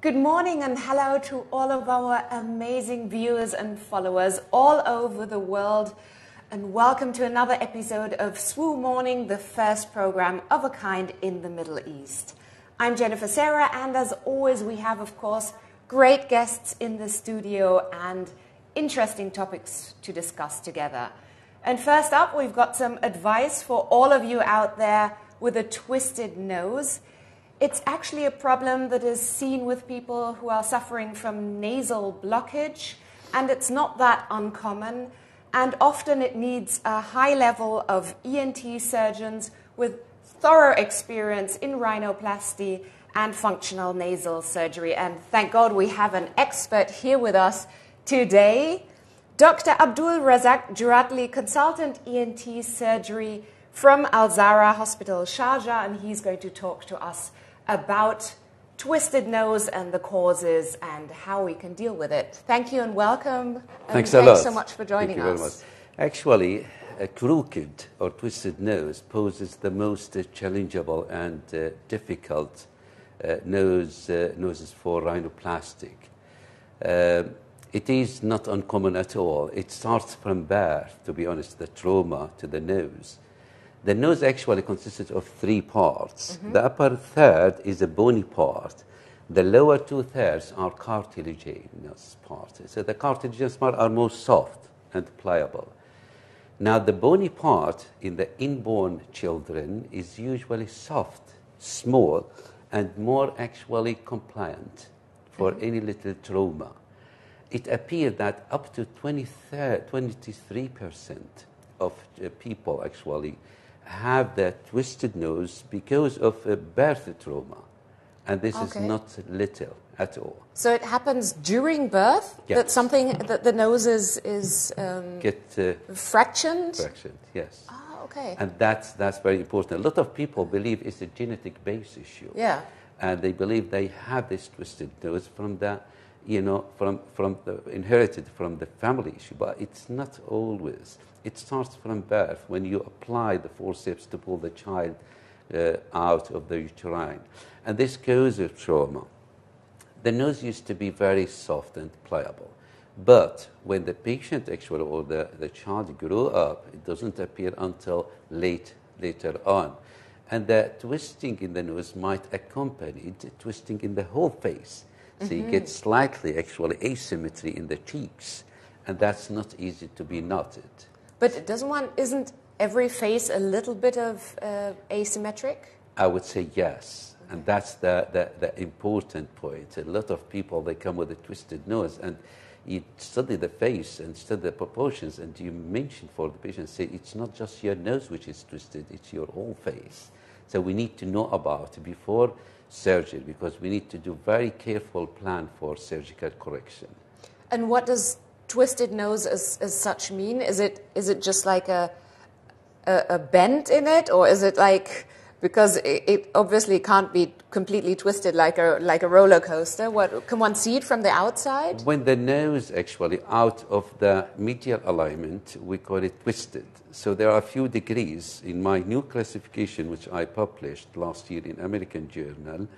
Good morning and hello to all of our amazing viewers and followers all over the world. And welcome to another episode of SWU Morning, the first program of a kind in the Middle East. I'm Jennifer Zahra, and as always, we have, of course, great guests in the studio and interesting topics to discuss together. And first up, we've got some advice for all of you out there with a twisted nose. It's actually a problem that is seen with people who are suffering from nasal blockage, and it's not that uncommon. And often it needs a high level of ENT surgeons with thorough experience in rhinoplasty and functional nasal surgery. And thank God we have an expert here with us today, Dr. Abdul Razzak Juratli, consultant ENT surgery from Zahra Hospital, Sharjah, and he's going to talk to us about twisted nose and the causes and how we can deal with it. Thank you and welcome. Thanks a lot. Thanks so much for joining us. Thank you very much. Actually, a crooked or twisted nose poses the most challengeable and difficult noses for rhinoplastic. It is not uncommon at all. It starts from birth, to be honest, the trauma to the nose. The nose actually consists of three parts. The upper third is a bony part. The lower two-thirds are cartilaginous parts. So the cartilaginous parts are more soft and pliable. Now, the bony part in the inborn children is usually soft, small, and more actually compliant for any little trauma. It appears that up to 23% of people actually have that twisted nose because of a birth trauma. And this is not little at all. So it happens during birth? Yes. That something, that the nose is fractioned? Fractioned, yes. Ah, okay. And that's very important. A lot of people believe it's a genetic base issue. Yeah. And they believe they have this twisted nose from the, inherited from the family issue, but it's not always. It starts from birth when you apply the forceps to pull the child out of the uterine. And this causes trauma. The nose used to be very soft and pliable. But when the patient actually or the child grew up, it doesn't appear until later on. And the twisting in the nose might accompany twisting in the whole face. So you get slightly actually asymmetry in the cheeks, and that's not easy to be noted. But isn't every face a little bit of asymmetric? I would say yes, and that's the important point. A lot of people, they come with a twisted nose, and you study the face and study the proportions, and you mention for the patient, say, it's not just your nose which is twisted, it's your whole face. So we need to know about it before surgery, because we need to do very careful plan for surgical correction. And what does twisted nose as such mean? Is it just like a bend in it, or is it like, because it obviously can't be completely twisted like a roller coaster? What can one see it from the outside? When the nose actually out of the medial alignment, we call it twisted. So there are a few degrees. In my new classification, which I published last year in American Journal,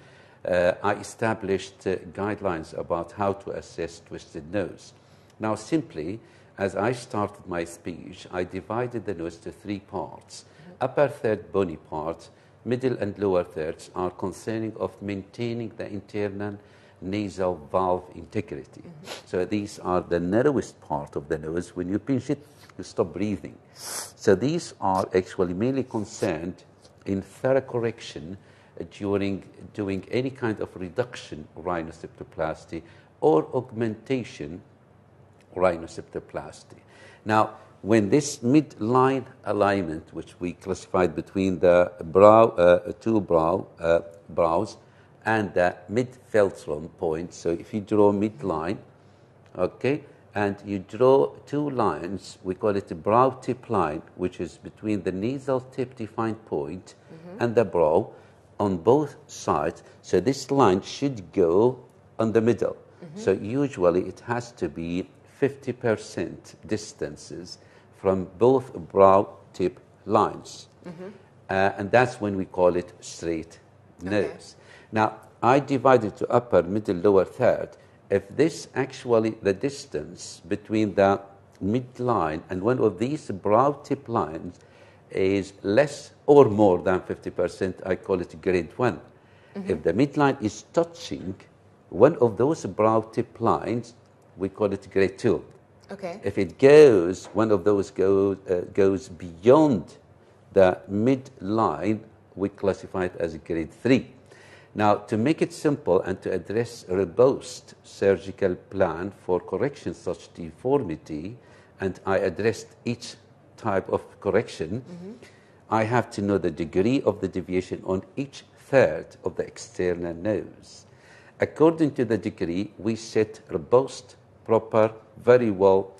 I established guidelines about how to assess twisted nose. Now, simply, as I started my speech, I divided the nose to three parts. Upper third, bony part, middle and lower thirds are concerning of maintaining the internal nasal valve integrity. So these are the narrowest part of the nose. When you pinch it, you stop breathing. So these are actually mainly concerned in thorough correction during doing any kind of reduction rhinoseptoplasty or augmentation rhinoseptoplasty. Now, when this midline alignment, which we classified between the two brows and the mid-philtrum point, so if you draw midline, okay, and you draw two lines, we call it the brow tip line, which is between the nasal tip defined point and the brow on both sides. So this line should go on the middle. So usually it has to be 50% distances from both brow tip lines. And that's when we call it straight nose. Now, I divided to upper, middle, lower third. If this actually, the distance between the midline and one of these brow tip lines is less or more than 50%, I call it grade 1. If the midline is touching one of those brow tip lines, we call it grade 2. Okay. If it goes, one of those goes beyond the midline, we classify it as grade 3. Now, to make it simple and to address a robust surgical plan for correction such deformity, and I addressed each type of correction, I have to know the degree of the deviation on each third of the external nose. According to the degree, we set robust, proper, very well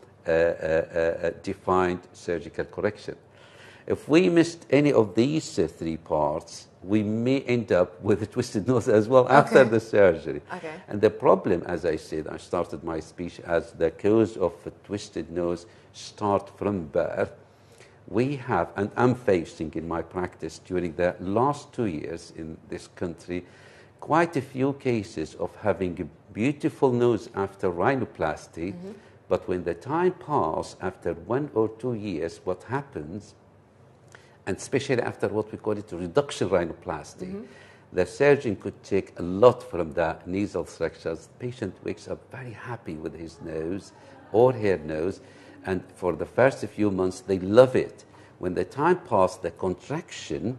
defined surgical correction. If we missed any of these three parts, we may end up with a twisted nose as well after the surgery. Okay. And the problem, as I said, I started my speech as the cause of a twisted nose start from birth. We have, and I'm facing in my practice during the last 2 years in this country, quite a few cases of having a beautiful nose after rhinoplasty, but when the time passes, after 1 or 2 years, what happens, and especially after what we call it reduction rhinoplasty, the surgeon could take a lot from the nasal structures. The patient wakes up very happy with his nose or her nose, and for the first few months, they love it. When the time passes, the contraction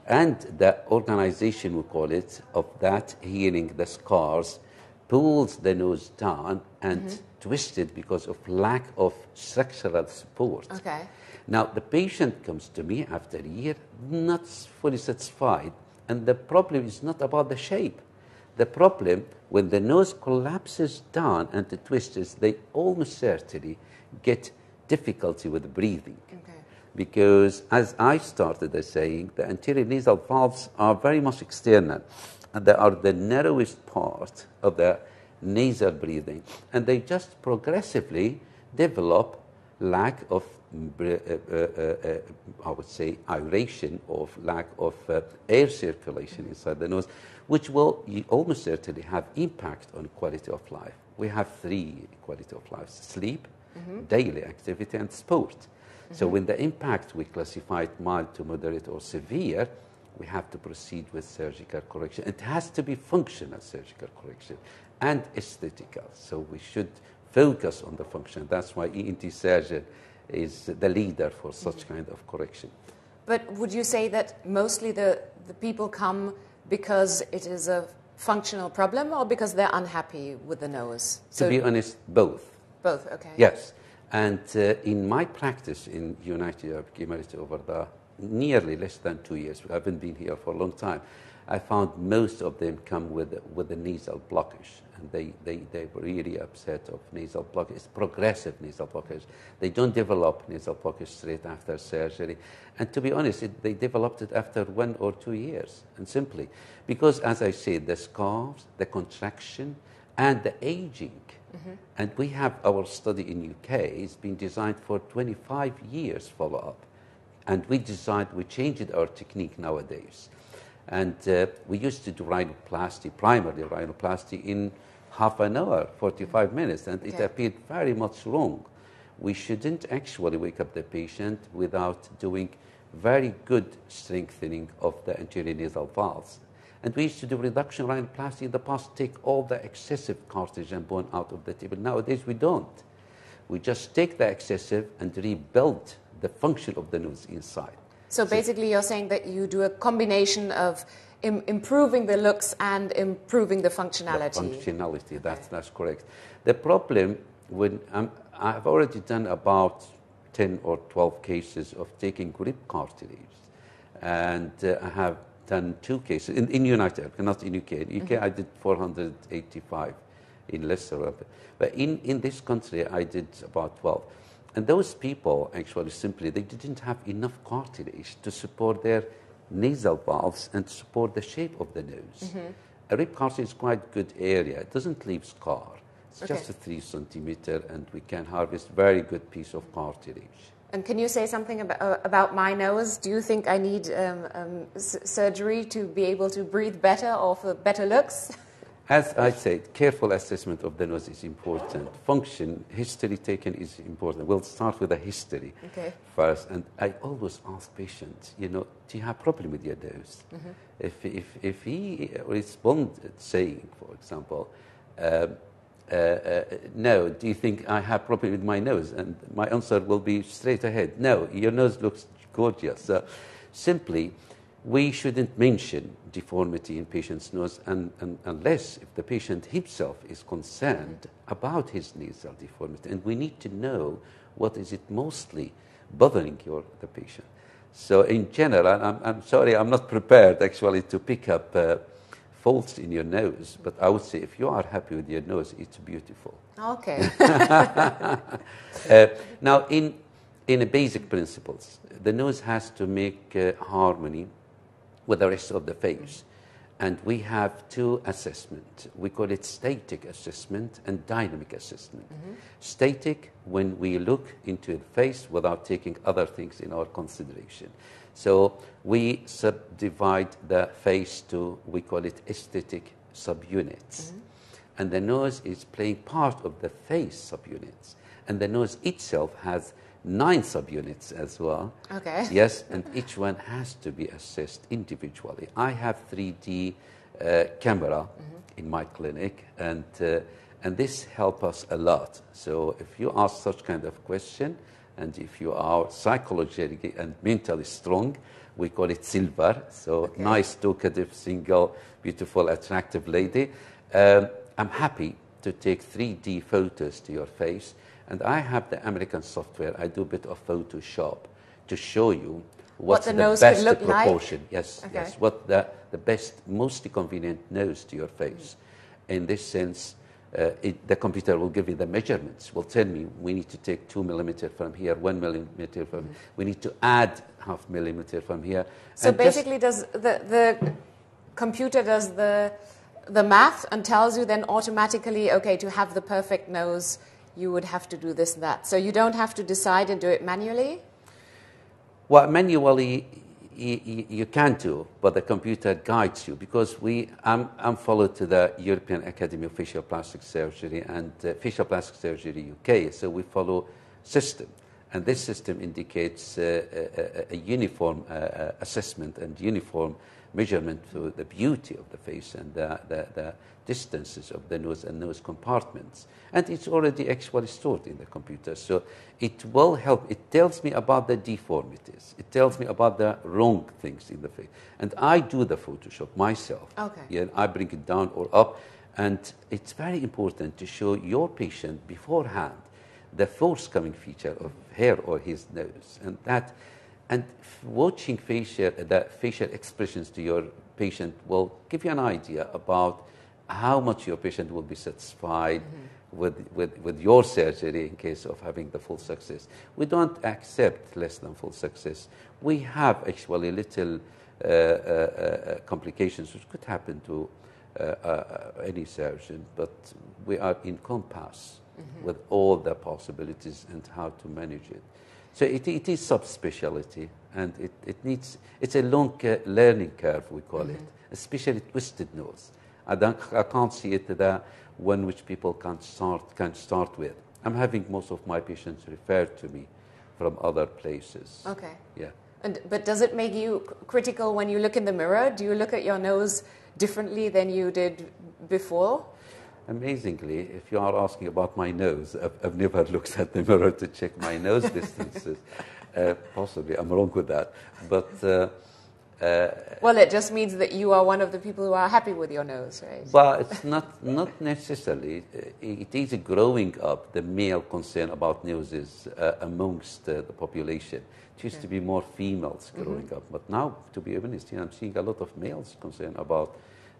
and the organization, we call it, of that healing, the scars, pulls the nose down and twists it because of lack of structural support. Okay. Now, the patient comes to me after a year not fully satisfied, and the problem is not about the shape. The problem, when the nose collapses down and the twists, they almost certainly get difficulty with breathing. Okay. Because, as I started as saying, the anterior nasal valves are very much external, and they are the narrowest part of the nasal breathing, and they just progressively develop lack of, I would say, aeration, or lack of air circulation inside the nose, which will almost certainly have impact on quality of life. We have 3 quality of life: sleep, daily activity, and sport. So when the impact we classify it mild to moderate or severe, we have to proceed with surgical correction. It has to be functional surgical correction and aesthetical. So we should focus on the function. That's why ENT surgeon is the leader for such kind of correction. But would you say that mostly the people come because it is a functional problem or because they're unhappy with the nose? To be honest, both. Both, okay. Yes. And in my practice in United Arab Emirates over the nearly less than 2 years, I haven't been here for a long time, I found most of them come with a nasal blockage. And they were really upset of nasal blockage. It's progressive nasal blockage. They don't develop nasal blockage straight after surgery. And to be honest, they developed it after 1 or 2 years. And simply because, as I said, the scars, the contraction, and the aging. And we have our study in UK. It's been designed for 25 years follow-up. And we changed our technique nowadays. And we used to do rhinoplasty, primary rhinoplasty, in half an hour, 45 minutes, and it appeared very much wrong. We shouldn't actually wake up the patient without doing very good strengthening of the anterior nasal valves. And we used to do reduction rhinoplasty in the past, take all the excessive cartilage and bone out of the table. Nowadays, we don't. We just take the excessive and rebuild the function of the nose inside. So basically you're saying that you do a combination of improving the looks and improving the functionality. The functionality, that's correct. The problem, when I've already done about 10 or 12 cases of taking grip cartilage, and I have done 2 cases in United, not in UK. In UK, I did 485 in Leicester, but in this country, I did about 12. And those people, actually, simply, they didn't have enough cartilage to support their nasal valves and to support the shape of the nose. A rib cartilage is quite a good area. It doesn't leave scar. It's just a 3 centimeter, and we can harvest very good piece of cartilage. And can you say something about my nose? Do you think I need surgery to be able to breathe better or for better looks? As I said, careful assessment of the nose is important. Function, history taken is important. We'll start with a history first. And I always ask patients, do you have problem with your nose? If he responded saying, for example, no, do you think I have problem with my nose? And my answer will be straight ahead, no, your nose looks gorgeous. So simply, we shouldn't mention deformity in patient's nose unless if the patient himself is concerned about his nasal deformity. And we need to know what is it mostly bothering the patient. So in general, I'm sorry, I'm not prepared actually to pick up faults in your nose, but I would say if you are happy with your nose, it's beautiful. Okay. Now, in a basic principles, the nose has to make harmony with the rest of the face. And we have two assessments. We call it static assessment and dynamic assessment. Static, when we look into the face without taking other things in our consideration. So we subdivide the face to, we call it aesthetic subunits. And the nose is playing part of the face subunits. And the nose itself has 9 subunits as well. Okay. Yes, and each one has to be assessed individually. I have 3D camera in my clinic, and this helps us a lot. So if you ask such kind of question, and if you are psychologically and mentally strong, we call it silver. So nice, talkative, single, beautiful, attractive lady. I'm happy to take 3D photos to your face. And I have the American software. I do a bit of Photoshop to show you what's the best proportion. Like? Yes, yes. What the best, most convenient nose to your face. In this sense, the computer will give you the measurements. Will tell me we need to take 2 millimeters from here, 1 millimeter from. We need to add half millimeter from here. So and basically, does the computer does the math and tells you then automatically, okay, to have the perfect nose, you would have to do this and that. So you don't have to decide and do it manually? Well, manually you can do, but the computer guides you because I'm followed to the European Academy of Facial Plastic Surgery and Facial Plastic Surgery UK. So we follow system. And this system indicates a uniform assessment and uniform measurement for the beauty of the face and the distances of the nose and nose compartments. And it's already actually stored in the computer. So it will help. It tells me about the deformities. It tells me about the wrong things in the face. And I do the Photoshop myself. Okay. Yeah, I bring it down or up. And it's very important to show your patient beforehand the forthcoming feature of hair or his nose. And watching the facial expressions to your patient will give you an idea about how much your patient will be satisfied with your surgery in case of having the full success. We don't accept less than full success. We have actually little complications which could happen to any surgeon, but we are in compass with all the possibilities and how to manage it. So it is subspecialty, and it's a long learning curve, we call it, especially twisted nose. I can't see it the one which people can start with. I'm having most of my patients referred to me from other places. Okay. Yeah. But does it make you critical when you look in the mirror? Do you look at your nose differently than you did before? Amazingly, if you are asking about my nose, I've never looked at the mirror to check my nose distances. Possibly, I'm wrong with that. But well, it just means that you are one of the people who are happy with your nose, right? Well, it's not necessarily. It is growing up, the male concern about noses amongst the population. It used to be more females growing up. But now, to be honest, I'm seeing a lot of males concerned about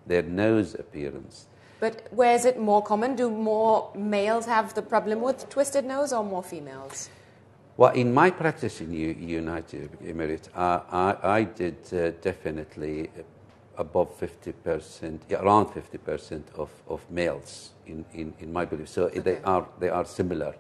their nose appearance. But where is it more common? Do more males have the problem with twisted nose or more females? Well, in my practice in United Emirates, I did definitely above 50%, around 50% of males in my belief. So they are similar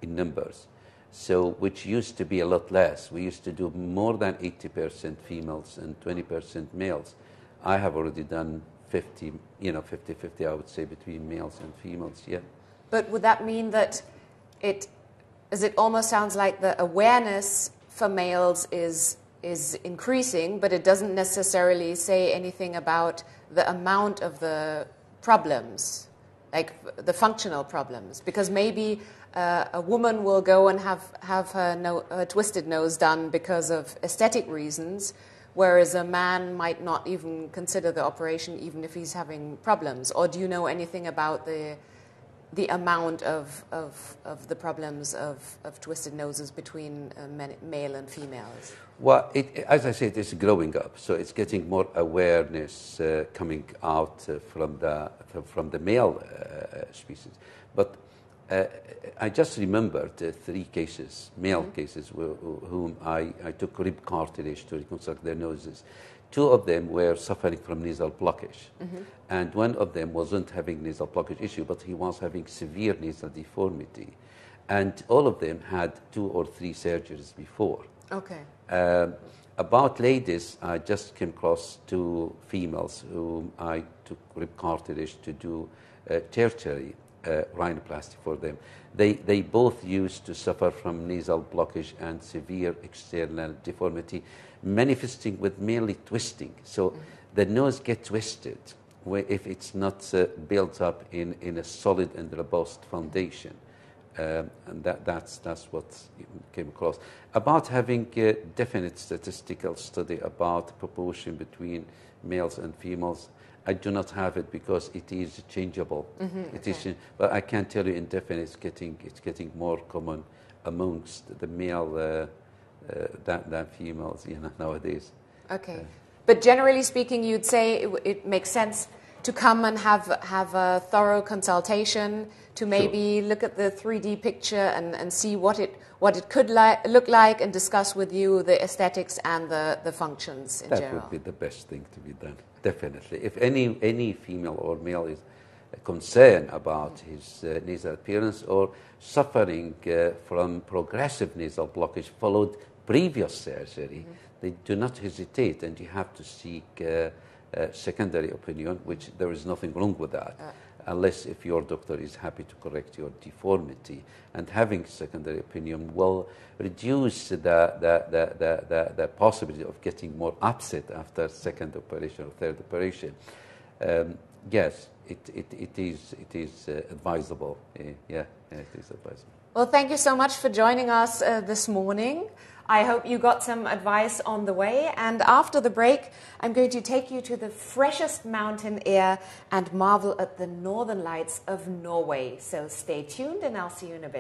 in numbers. So, which used to be a lot less. We used to do more than 80% females and 20% males. I have already done 50, 50-50, I would say, between males and females, yeah. But would that mean that it almost sounds like the awareness for males is increasing, but it doesn't necessarily say anything about the amount of the problems, like the functional problems, because maybe a woman will go and have her twisted nose done because of aesthetic reasons, whereas a man might not even consider the operation even if he's having problems. Or do you know anything about the amount of the problems of twisted noses between male and females? Well, as I said, it's growing up, so it's getting more awareness coming out from the male species. But I just remembered 3 cases, male cases, whom I took rib cartilage to reconstruct their noses. 2 of them were suffering from nasal blockage, and one of them wasn't having nasal blockage issue, but he was having severe nasal deformity. And all of them had 2 or 3 surgeries before. Okay. About ladies, I just came across 2 females whom I took rib cartilage to do tertiary rhinoplasty for them. They both used to suffer from nasal blockage and severe external deformity, manifesting with mainly twisting. So the nose gets twisted if it's not built up in a solid and robust foundation. And that's what came across. About having a definite statistical study about proportion between males and females, I do not have it because it is changeable. But I can tell you in definite it's getting more common amongst the male than females, nowadays. Okay, but generally speaking, you'd say it makes sense to come and have a thorough consultation to maybe look at the 3D picture and see what it could look like, and discuss with you the aesthetics and the functions in general. That would be the best thing to be done, definitely. If any female or male is concerned about his nasal appearance or suffering from progressive nasal blockage followed previous surgery, they do not hesitate, and you have to seek secondary opinion, which there is nothing wrong with that, unless if your doctor is happy to correct your deformity. And having secondary opinion will reduce the possibility of getting more upset after second operation or third operation. Yes, it is advisable. Yeah, it is advisable. Well, thank you so much for joining us this morning. I hope you got some advice on the way. And after the break, I'm going to take you to the freshest mountain air and marvel at the northern lights of Norway. So stay tuned, and I'll see you in a bit.